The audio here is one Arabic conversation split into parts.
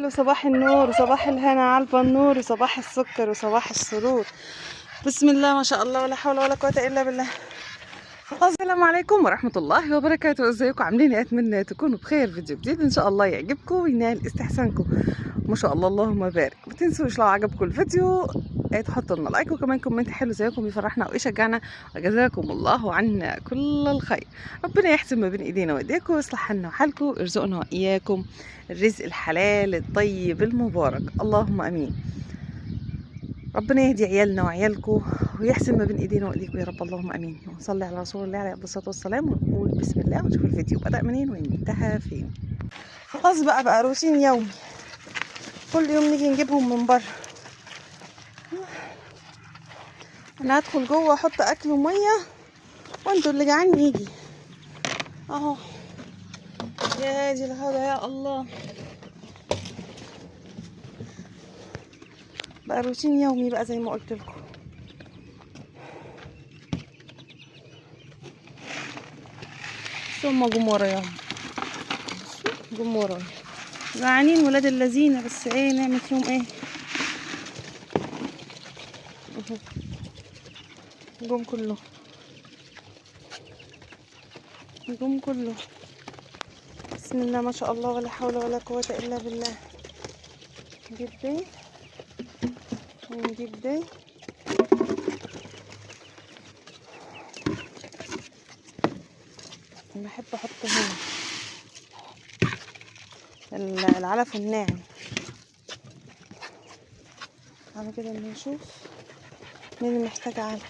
الفل وصباح النور وصباح الهنا على النور وصباح السكر وصباح السرور. بسم الله ما شاء الله ولا حول ولا قوة الا بالله. السلام عليكم ورحمة الله وبركاته. ازيكم عاملين ايه؟ اتمنى تكونوا بخير. فيديو جديد ان شاء الله يعجبكم وينال استحسانكم ما شاء الله. اللهم بارك. ما تنسوش لو عجبكم الفيديو تحطوا لنا لايك وكمان كومنت حلو زيكم يفرحنا ويشجعنا، وجزاكم الله عنا كل الخير. ربنا يحسن ما بين ايدينا وايديكم ويصلح حالنا وحالكم ويرزقنا واياكم الرزق الحلال الطيب المبارك، اللهم امين. ربنا يهدي عيالنا وعيالكم ويحسن ما بين ايدينا وايديكم يا رب، اللهم امين. ونصلي على رسول الله عليه الصلاه والسلام ونقول بسم الله ونشوف الفيديو بدأ منين وانتهى فين. خلاص بقى روتين يومي، كل يوم نيجي نجيبهم من بره. انا هدخل جوه احط اكل وميه وانتوا اللي جعان يجي اهو. يا دي الهدى يا الله، بقى روتين يومي بقى زي ما قلت لكم. ثم جم ورايا، جم ورايا جعانين ولاد اللذينه، بس ايه نعمل فيهم ايه؟ جم كله، جم كله. بسم الله ما شاء الله ولا حول ولا قوة الا بالله. نجيب دي ونجيب دي. انا بحب احط هنا العلف الناعم على كده. اما نشوف مين اللي محتاج علف.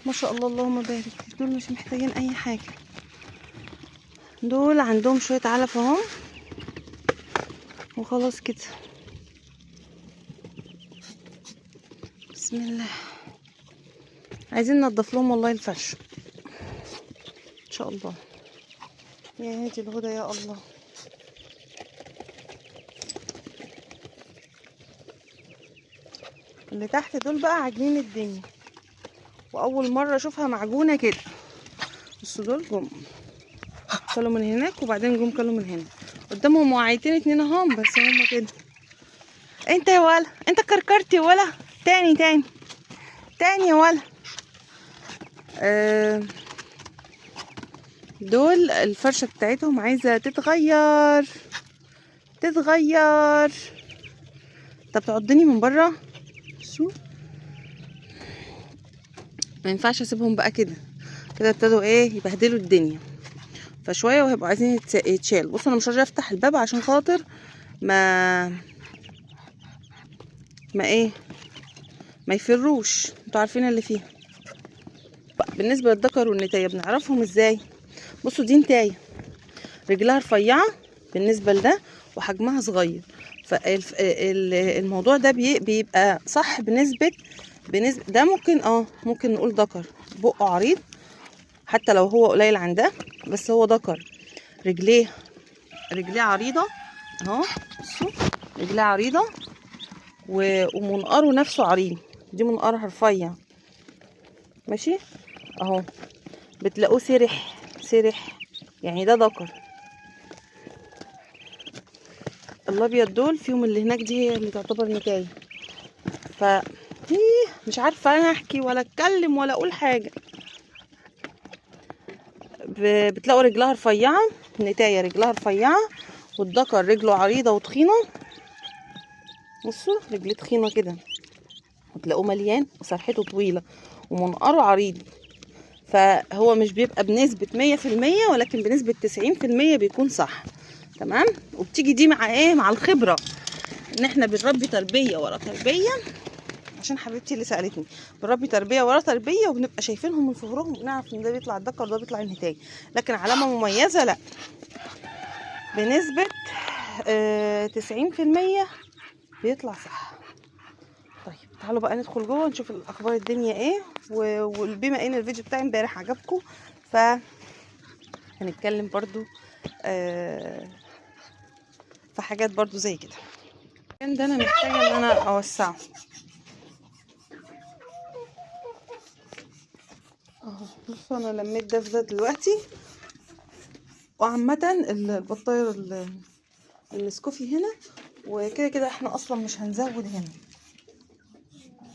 ما شاء الله اللهم بارك. دول مش محتاجين اي حاجة، دول عندهم شوية علف اهم وخلاص كده. بسم الله. عايزين ننضف لهم والله الفرش ان شاء الله. يا هادي الهدى يا الله. اللي تحت دول بقى عاجنين الدنيا، واول مره اشوفها معجونه كده. بصوا دول جم كلوا من هناك وبعدين جم كلوا من هنا. قدامهم وعيتين اتنين اهم بس هما كده. انت يا ولا انت كركرت يا ولا. تاني تاني تاني يا ولا. دول الفرشه بتاعتهم عايزه تتغير تتغير. طب تعضني من بره. شو ما ينفعش اسيبهم بقى كده كده. ابتدوا ايه يبهدلوا الدنيا، فشويه وهيبقوا عايزين يتشال. بصوا انا مش راضيه افتح الباب عشان خاطر ما ايه ما يفروش. انتوا عارفين اللي فيها. بالنسبه للذكر والنتايه بنعرفهم ازاي؟ بصوا دي نتايه رجلها رفيعه بالنسبه لده وحجمها صغير، فالموضوع ده بيبقى صح بنسبه ده. ممكن نقول ذكر بقه عريض حتى لو هو قليل عن ده، بس هو ذكر. رجليه عريضه اهو. بصوا رجليه عريضه ومنقاره نفسه عريض. دي منقارها رفيع ماشي اهو. بتلاقوه سرح يعني ده ذكر. الابيض دول فيهم اللي هناك دي هي اللي تعتبر نتايه. ف مش عارفه انا احكي ولا اتكلم ولا اقول حاجه. بتلاقوا رجلها رفيعه، النتايه رجلها رفيعه والذكر رجله عريضه وتخينه. بصوا رجليه تخينه كده وتلاقوه مليان وسرحته طويله ومنقاره عريض. فهو مش بيبقى بنسبه 100% ولكن بنسبه 90% بيكون صح. تمام. وبتيجي دي مع ايه؟ مع الخبره، ان احنا بنربي تربيه ورا تربيه. عشان حبيبتي اللي سالتني، بنربي تربيه ورا تربيه وبنبقى شايفينهم من صغرهم ونعرف ان ده بيطلع الذكر وده بيطلع النتايه. لكن علامه مميزه لا، بنسبه 90% بيطلع صح. طيب تعالوا بقى ندخل جوه نشوف الاخبار الدنيا ايه. وبما ان الفيديو بتاعي امبارح عجبكم ف هنتكلم برضو في حاجات برضو زي كده. كان ده انا محتاجه ان انا اوسعه اهو. بصوا انا لميت ده في ده دلوقتي. وعامه البطايه النسكوفي هنا، وكده كده احنا اصلا مش هنزود هنا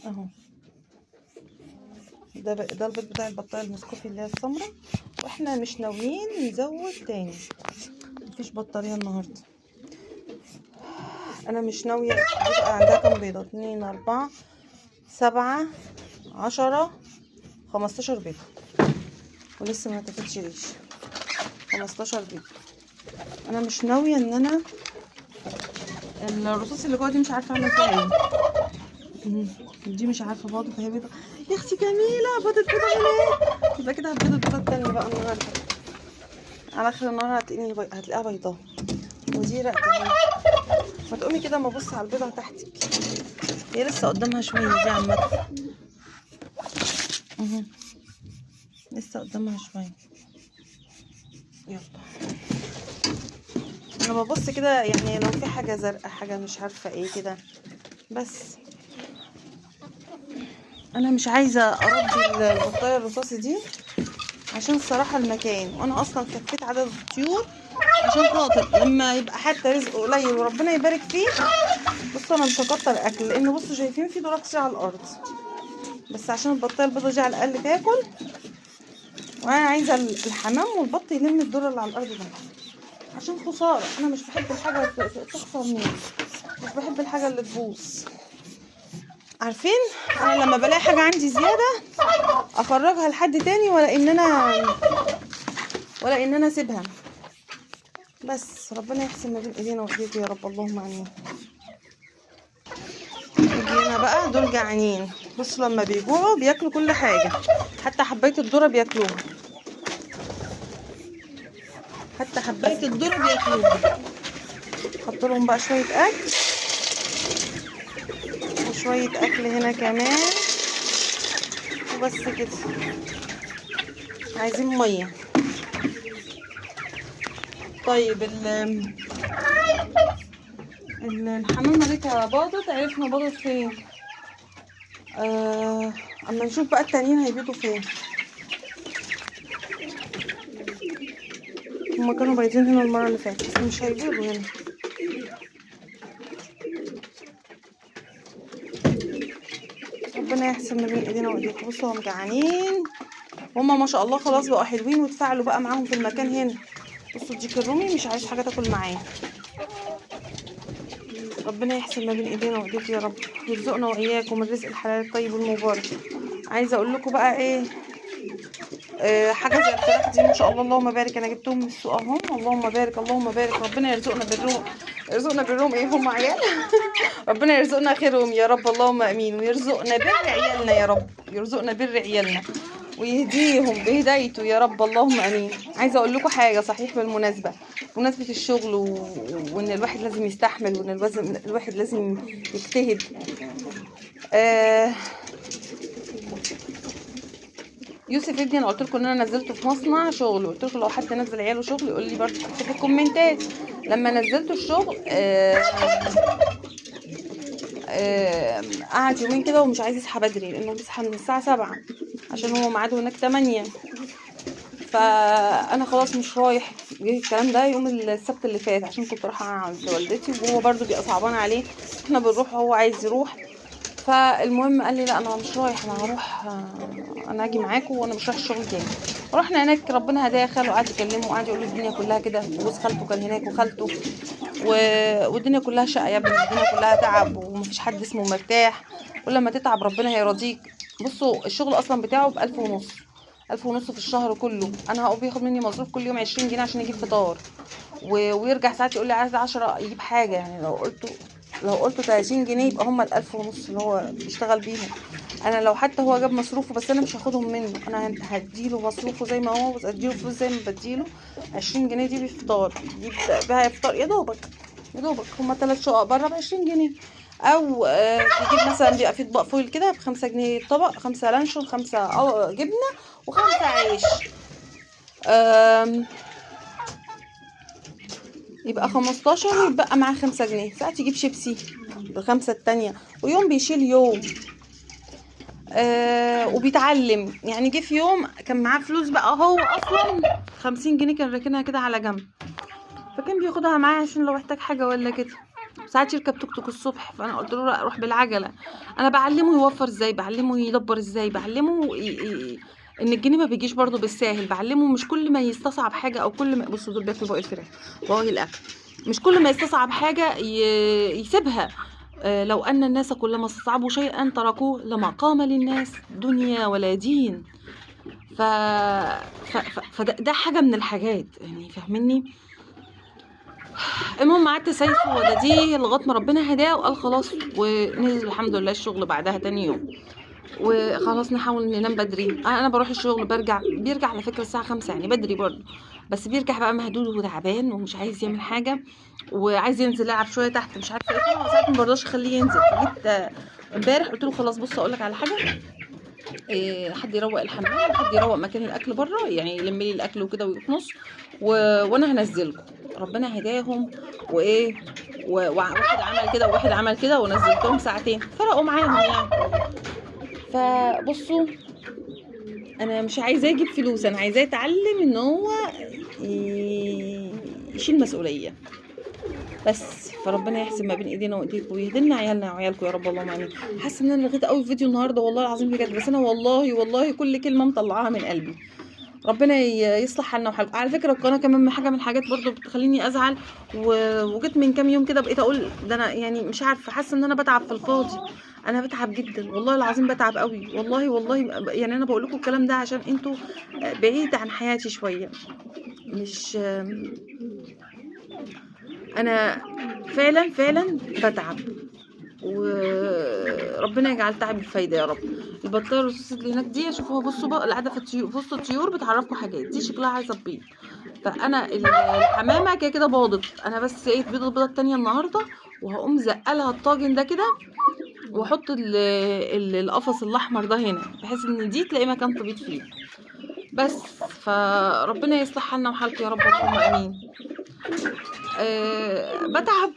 اهو. ده البيض بتاع البطايه النسكوفي اللي هي السمرا، واحنا مش ناويين نزود تاني. مفيش بطاريه النهارده. انا مش ناويه. بيبقى عندها كام بيضه؟ 2 4 7 10 15 بيضه، ولسه ما تاكلش ريش. 15 بيضه. انا مش ناويه ان انا الرصاص اللي جوه دي مش عارفه اعمل فيها ايه. دي مش عارفه برضه، فهي بيضه. يا اختي جميله، بيضه بيضه هنا. يبقى كده هتبيض البيضه التانيه بقى النهارده. على اخر النهار هتلاقيها بيضاء. ودي رقبه. ما تقومي كده ما ابص على البيضه تحتك. هي لسه قدامها شويه دي عامه. لسه قدامها شويه. يلا انا ببص كده، يعني لو في حاجه زرقاء، حاجه مش عارفه ايه كده. بس انا مش عايزه اربي البطايه الرصاصي دي عشان الصراحه المكان، وانا اصلا كفيت عدد الطيور عشان خاطر لما يبقى حتى رزقه قليل وربنا يبارك فيه. بصوا انا مش هكتر اكل، لان بصوا شايفين في دولار كتير على الارض، بس عشان البطايه البيضه دي على الاقل تاكل. وانا عايزه الحمام والبط يلم الدور اللي على الارض ده، عشان خساره. انا مش بحب الحاجه تخسر مني، مش بحب الحاجه اللي تبوظ. عارفين انا لما بلاقي حاجه عندي زياده اخرجها لحد تاني، ولا ان انا اسيبها. بس ربنا يحسن ما بين ايدينا وايديك يا رب، اللهم امين. يجينا بقى دول جعانين. بصوا لما بيجوعوا بياكلوا كل حاجه، حتى حبايه الذره بياكلوها. حط لهم بقى شويه اكل، وشويه اكل هنا كمان، وبس كده. عايزين ميه. طيب الحمامه دي باضت. عرفنا باضت فين. اما نشوف بقى التانيين هيبيضوا فين. هما كانوا بايضين هنا المره اللي فاتت، بس مش هيبيضوا هنا. ربنا يحسن ما بين ايدينا وايديكم. بصوا هم جعانين، هما ما شاء الله خلاص بقوا حلوين، وتفاعلوا بقى معاهم في المكان هنا. بصوا الديك الرومي مش عايز حاجه تاكل معاه. ربنا يحسن ما بين ايدينا وايديكم يا رب، يرزقنا واياكم الرزق الحلال الطيب المبارك. عايزه اقول لكم بقى ايه، حاجه زي الفراخ دي ما شاء الله اللهم بارك. انا جبتهم من السوق اهم، اللهم بارك اللهم بارك. ربنا يرزقنا بالروم. ايه هم عيال. ربنا يرزقنا خيرهم يا رب، اللهم امين. ويرزقنا بر عيالنا يا رب، يرزقنا بر عيالنا ويهديهم بهدايته يا رب، اللهم امين. عايزه اقول لكم حاجه صحيح بمناسبه الشغل وان الواحد لازم يستحمل، وان الواحد لازم يجتهد. يوسف ابني انا قلت لكم ان انا نزلته في مصنع شغل، قلت لكم لو حد نزل عياله شغل يقول لي برضه في الكومنتات. لما نزلته الشغل قعد يومين كده ومش عايز يصحى بدري، لانه بيصحى من الساعه 7 عشان هو ميعاده هناك 8. فانا خلاص مش رايح. جه الكلام ده يوم السبت اللي فات، عشان كنت رايحه عند والدتي، وهو برضه بيبقى صعبان عليه. احنا بنروح وهو عايز يروح. فالمهم قال لي لا انا مش رايح، انا هروح، انا هاجي معاكم وانا مش رايح الشغل تاني. ورحنا هناك، ربنا هداه خاله وقعد يكلمه وقعد يقول له الدنيا كلها كده، وجوز خالته كان هناك وخالته والدنيا كلها شقه يا ابني، الدنيا كلها تعب ومفيش حد اسمه مرتاح، ولما تتعب ربنا هيرضيك. بصوا الشغل اصلا بتاعه ب1500، 1500 في الشهر كله. انا هو بياخد مني مصروف كل يوم 20 جنيه عشان يجيب فطار، ويرجع ساعات يقول لي عايز 10 يجيب حاجه. يعني لو قلت 30 جنيه يبقى هما ال1500 اللي هو بيشتغل بيهم. انا لو حتى هو جاب مصروفه، بس انا مش هاخدهم منه، انا هديله مصروفه زي ما هو، اديله فلوس زي ما بديله. 20 جنيه دي بفطار، يجيب بها فطار يا دوبك هما 3 شقق بره ب20 جنيه. او بيجيب مثلا، بيبقى في اطباق فويل كده ب5 جنيه الطبق، 5 لانشون، 5 جبنه، و5 عيش. يبقى 15، ويبقى معاه 5 جنيه. ساعات يجيب شيبسي ب5 التانية، ويوم بيشيل يوم. وبيتعلم. يعني جه في يوم كان معاه فلوس بقى، هو اصلا 50 جنيه كان راكنها كده على جنب، فكان بياخدها معاه عشان لو احتاج حاجه ولا كده. ساعات يركب توك توك الصبح، فانا قلت له لا، روح بالعجله. انا بعلمه يوفر ازاي، بعلمه يدبر ازاي، بعلمه ان الجنيه ما بيجيش برضه بالساهل. بعلمه مش كل ما يستصعب حاجه، او كل ما، بصوا دول بياكلوا بواقي الفراخ، بواقي الاكل، مش كل ما يستصعب حاجه يسيبها. لو ان الناس كلما استصعبوا شيئا تركوه لما قام للناس دنيا ولا دين. ف... فده حاجه من الحاجات، يعني فاهميني. المهم قعدت سايسه وداديه لغايه ما ربنا هداه وقال خلاص، ونزل الحمد لله الشغل بعدها تاني يوم. وخلاص نحاول ننام بدري. انا بروح الشغل بيرجع على فكره الساعه 5، يعني بدري برضه، بس بيرجع بقى مهدود وتعبان ومش عايز يعمل حاجه، وعايز ينزل يلعب شويه تحت مش عارفه ايه. فانا ساعات ما برضاش اخليه ينزل. فجيت امبارح قلت له خلاص بص اقول لك على حاجه، حد يروق الحمام وحد يروق مكان الاكل بره، يعني يلم لي الاكل وكده ويكنس، وانا هنزلكم. ربنا هداهم وايه، وواحد عمل كده وواحد عمل كده، ونزلتهم ساعتين فرقوا معاهم يعني. فبصوا، انا مش عايزاه يجيب فلوس، انا عايزاه يتعلم ان هو يشيل مسؤوليه بس. فربنا يحسن ما بين ايدينا وايديكم، ويهدلنا عيالنا وعيالكم يا رب، اللهم امين. حاسه ان انا لغيت قوي في فيديو النهارده والله العظيم بجد، بس انا والله كل كلمه مطلعاها من قلبي. ربنا يصلح حالنا وحالكم. على فكره القناه كمان حاجه من الحاجات برضو بتخليني ازعل، وجيت من كام يوم كده بقيت اقول ده انا يعني مش عارفه، حاسه ان انا بتعب في الفاضي. انا بتعب جدا والله العظيم، بتعب قوي والله. يعني انا بقول لكم الكلام ده عشان انتوا بعيد عن حياتي شويه. مش انا فعلا بتعب، وربنا يجعل تعبي بفايده يا رب. البطاريه الرصاص اللي هناك دي شوفوها، بصوا بقى القعده في الطيور، في وسط الطيور بتعرفكم حاجات، دي شكلها عايزه تبيض. فانا الحمامه كده كده باضت، انا بس ايه بيضه البيضه التانيه النهارده، وهقوم زقلها الطاجن ده كده، واحط القفص الاحمر ده هنا، بحيث ان دي تلاقي مكان تبيض فيه بس. فربنا يصلح حالنا وحالكم يا رب، اللهم امين. بتعب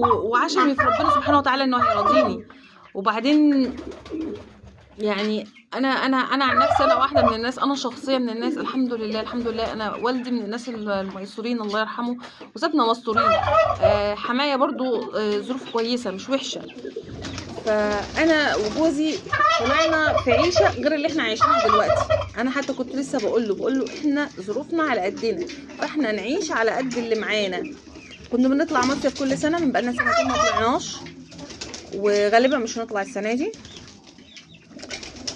وعشمي في ربنا سبحانه وتعالى انه هيرضيني. وبعدين يعني انا عن نفسي، انا واحده من الناس، انا شخصيه من الناس الحمد لله. انا والدي من الناس الميسورين الله يرحمه، وسابنا مستورين. حمايه برضو ظروف كويسه مش وحشه. فانا وجوزي طلعنا في عيشه غير اللي احنا عايشينها دلوقتي. انا حتى كنت لسه بقول له احنا ظروفنا على قدنا، فاحنا نعيش على قد اللي معانا. كنا بنطلع مصيف كل سنه، من بقالنا سنتين ما طلعناش، وغالبا مش هنطلع السنه دي.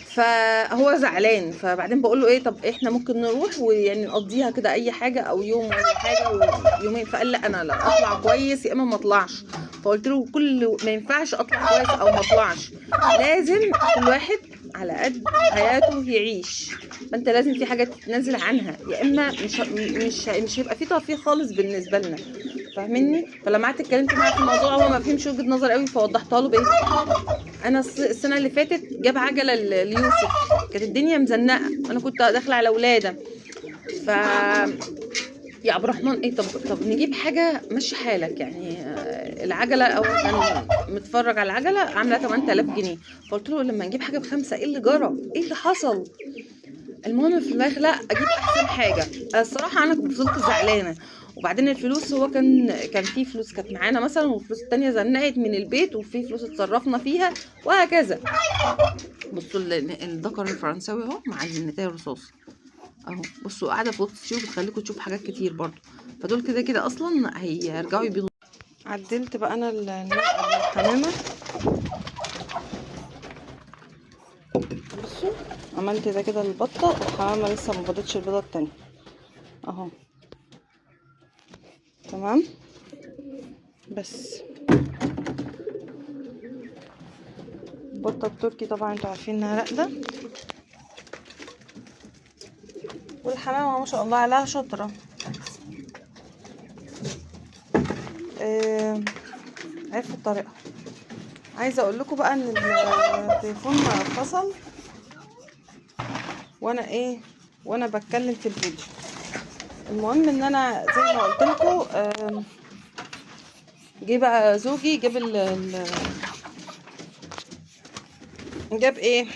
فهو زعلان، فبعدين بقول له ايه، طب احنا ممكن نروح ويعني نقضيها كده اي حاجه، او يوم ولا حاجه ويومين. فقال لا، انا لا اطلع كويس يا اما ما اطلعش. فقلت له ما ينفعش اطلع كويس او ما اطلعش، لازم كل واحد على قد حياته يعيش. فانت لازم في حاجات تتنازل عنها، يا اما مش هيبقى في ترفيه خالص بالنسبه لنا، فاهمني. فلما قعدت اتكلمت معاه في الموضوع، هو ما فهمش وجهه نظر قوي، فوضحتها له بايه. انا السنه اللي فاتت جاب عجله ليوسف، كانت الدنيا مزنقه، انا كنت داخله على ولاده. ف يا عبد الرحمن ايه، طب نجيب حاجه مشي حالك يعني. العجله، او كان متفرج على العجله عامله 8000 جنيه. فقلت له لما نجيب حاجه ب5، ايه اللي جرى، ايه اللي حصل؟ المهم في الاخر لا، اجيب احسن حاجه. الصراحه انا كنت فضلت زعلانه. وبعدين الفلوس، هو كان في فلوس كانت معانا مثلا، والفلوس التانية زنقت من البيت، وفي فلوس اتصرفنا فيها وهكذا. بصوا الذكر الفرنساوي اهو مع النتايه الرصاص اهو. بصوا قاعده في وسط السيوف بتخليكم تشوفوا حاجات كتير برضو. فدول كده كده اصلا هيرجعوا يبيضوا. عدلت بقى انا الحمامه. بصوا عملت ده كده البطه، والحمامه لسه ما بيضتش البيضه التانية اهو. تمام. بس البطه التركي طبعا انتوا عارفين انها راقده، والحمامه ما شاء الله عليها شاطره. عرفت الطريقه. عايزه اقول لكم بقى ان التليفون فصل، وانا بتكلم في الفيديو. المهم ان انا زي ما قلت لكم، جه بقى زوجي جاب ايه،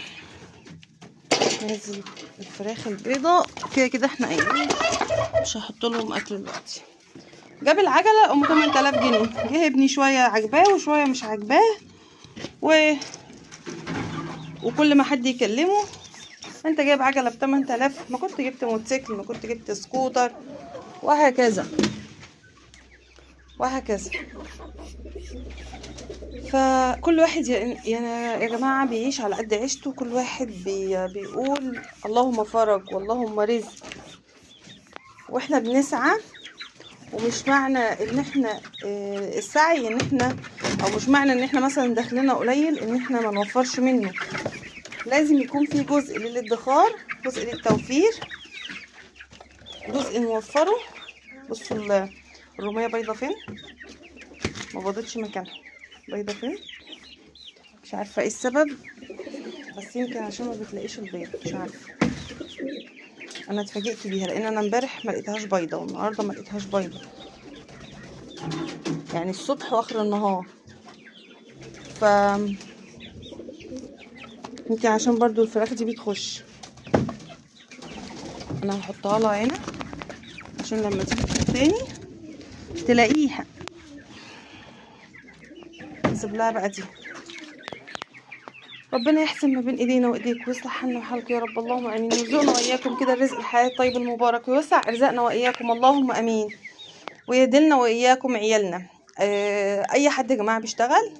نزل الفراخ البيضاء كده كده. احنا قايلين مش هحط لهم اكل دلوقتي، جاب العجله ام 8000 جنيه. جه ابني شويه عجباه وشويه مش عجباه، وكل ما حد يكلمه انت جايب عجله ب 8000، ما كنت جبت موتوسيكل، ما كنت جبت سكوتر، وهكذا وهكذا. فكل واحد يا جماعه بيعيش على قد عيشته. كل واحد بيقول اللهم فرج واللهم رزق، واحنا بنسعى. ومش معنى ان احنا السعي ان احنا، او مش معنى ان احنا مثلا دخلنا قليل ان احنا ما نوفرش منه. لازم يكون في جزء للادخار، جزء للتوفير، جزء نوفره. بصوا الرومية بيضة فين، ما بيضتش مكانها، بيضة فين مش عارفة ايه السبب، بس يمكن عشان ما بتلاقيش البيض، مش عارفة. انا اتفاجئت بيها لان انا امبارح ما لقيتهاش بيضة والنهارده ما لقيتهاش بيضة، يعني الصبح واخر النهار. ف يمكن عشان برضو الفراخ دي بتخش. انا هحطها لها هنا عشان لما تيجي تاني تلاقيها. نسيب لها بقى دي. ربنا يحسن ما بين ايدينا وايديك ويصلح حالنا وحالك يا رب، اللهم امين. ويرزقنا واياكم كده الرزق الحياه الطيب المبارك، ويوسع ارزاقنا واياكم اللهم امين. ويدلنا واياكم عيالنا. اي حد يا جماعه بيشتغل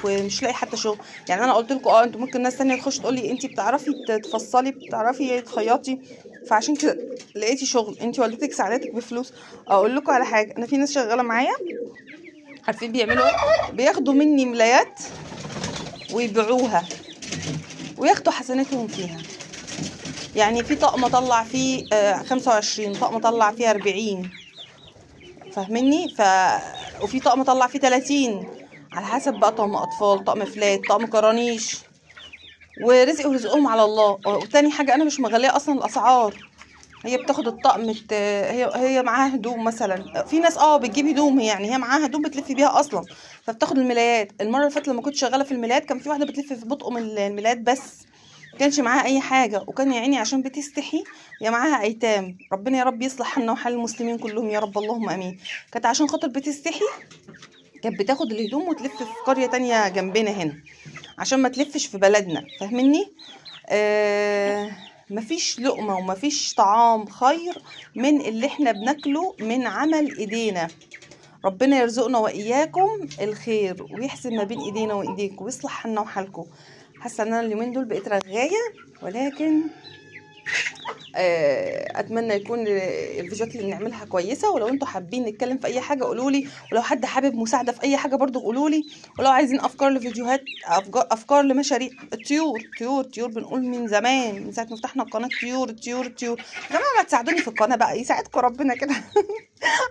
ومش لاقي حتى شغل، يعني انا قلت لكم انتوا ممكن ناس تانية تخش تقول لي انت بتعرفي تفصلي، بتعرفي تخيطي، فعشان كده لقيتي شغل، انت والدتك ساعدتك بفلوس. اقول لكم على حاجه، انا في ناس شغاله معايا عارفين بيعملوا ايه؟ بياخدوا مني ملايات ويبيعوها وياخدوا حسناتهم فيها. يعني في طقم طلع فيه 25، طقم طلع فيه 40، فاهميني؟ وفي طقم طلع فيه 30، على حسب بقى، طقم اطفال، طقم فلات، طقم كرانيش، ورزق ورزقهم على الله. وتاني حاجه انا مش مغليه اصلا الاسعار، هي بتاخد الطقم هي معاها هدوم مثلا، في ناس بتجيب هدوم، يعني هي معاها هدوم بتلف بيها اصلا، فبتاخد الملايات. المره اللي فاتت لما كنت شغاله في الملايات كان في واحده بتلف في بطقم الملايات بس، كانش معاها اي حاجه، وكان يا عيني عشان بتستحي يا معاها ايتام. ربنا يا رب يصلح حالنا وحال المسلمين كلهم يا رب، اللهم امين. كانت عشان خاطر بتستحي كانت بتاخد الهدوم وتلف في قريه تانية جنبنا هنا عشان ما تلفش في بلدنا، فاهمني؟ مفيش لقمه ومفيش طعام خير من اللي احنا بناكله من عمل ايدينا. ربنا يرزقنا واياكم الخير ويحسن ما بين ايدينا وايديكم ويصلح حالنا وحالكم. حاسه ان انا اليومين دول بقيت رغايه، ولكن اتمنى يكون الفيديوهات اللي بنعملها كويسه. ولو انتوا حابين نتكلم في اي حاجه قولوا لي، ولو حد حابب مساعده في اي حاجه برضو قولوا لي، ولو عايزين افكار لفيديوهات، افكار لمشاريع طيور بنقول من زمان، من ساعه ما فتحنا القناه طيور يا جماعه. ما تساعدوني في القناه بقى، يساعدكم ربنا كده.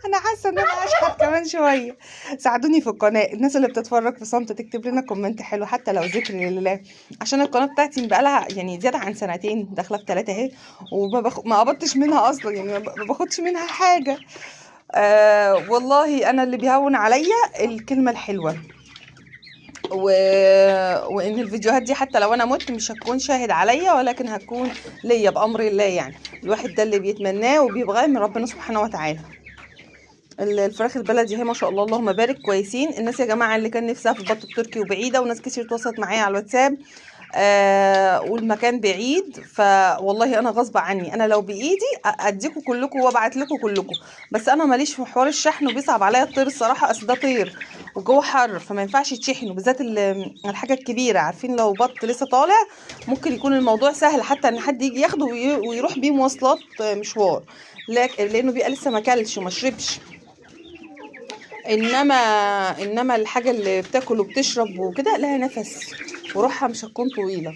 انا حاسه ان انا اشحت كمان شويه. ساعدوني في القناه، الناس اللي بتتفرج في صمت تكتب لنا كومنت حلو حتى لو ذكر لله، عشان القناه بتاعتي بقالها يعني زياده عن سنتين، داخله في 3 اهي، ما قبضتش منها اصلا، يعني ما باخدش منها حاجه. والله انا اللي بيهون عليا الكلمه الحلوه، وان الفيديوهات دي حتى لو انا مت مش هتكون شاهد عليا، ولكن هتكون ليا بامر الله. يعني الواحد ده اللي بيتمناه وبيبغاه من ربنا سبحانه وتعالى. الفراخ البلدي اهي ما شاء الله اللهم بارك كويسين. الناس يا جماعه اللي كان نفسها في البط التركي وبعيده، وناس كتير اتواصلت معايا على الواتساب والمكان بعيد، فوالله انا غصب عني، انا لو بايدي اديكم كلكم وابعت لكم كلكم، بس انا ماليش في حوار الشحن، وبيصعب عليا الطير الصراحه، اصل ده طير والجو حر فما ينفعش يتشحن، وبالذات الحاجه الكبيره. عارفين لو بط لسه طالع ممكن يكون الموضوع سهل حتى ان حد يجي ياخده ويروح بيه مواصلات مشوار، لانه بيبقى لسه ما كلش وما شربش. انما الحاجه اللي بتاكل وبتشرب وكده لها نفس وروحها مش هتكون طويله.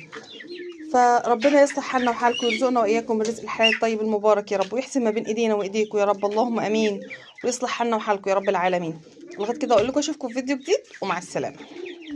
فربنا يصلح حالنا وحالكم ويرزقنا واياكم الرزق الحلال الطيب المبارك يا رب، ويحسن ما بين ايدينا وايديكم يا رب، اللهم امين. ويصلح حالنا وحالكم يا رب العالمين. لغايه كده اقول لكم اشوفكم في فيديو جديد، ومع السلامه.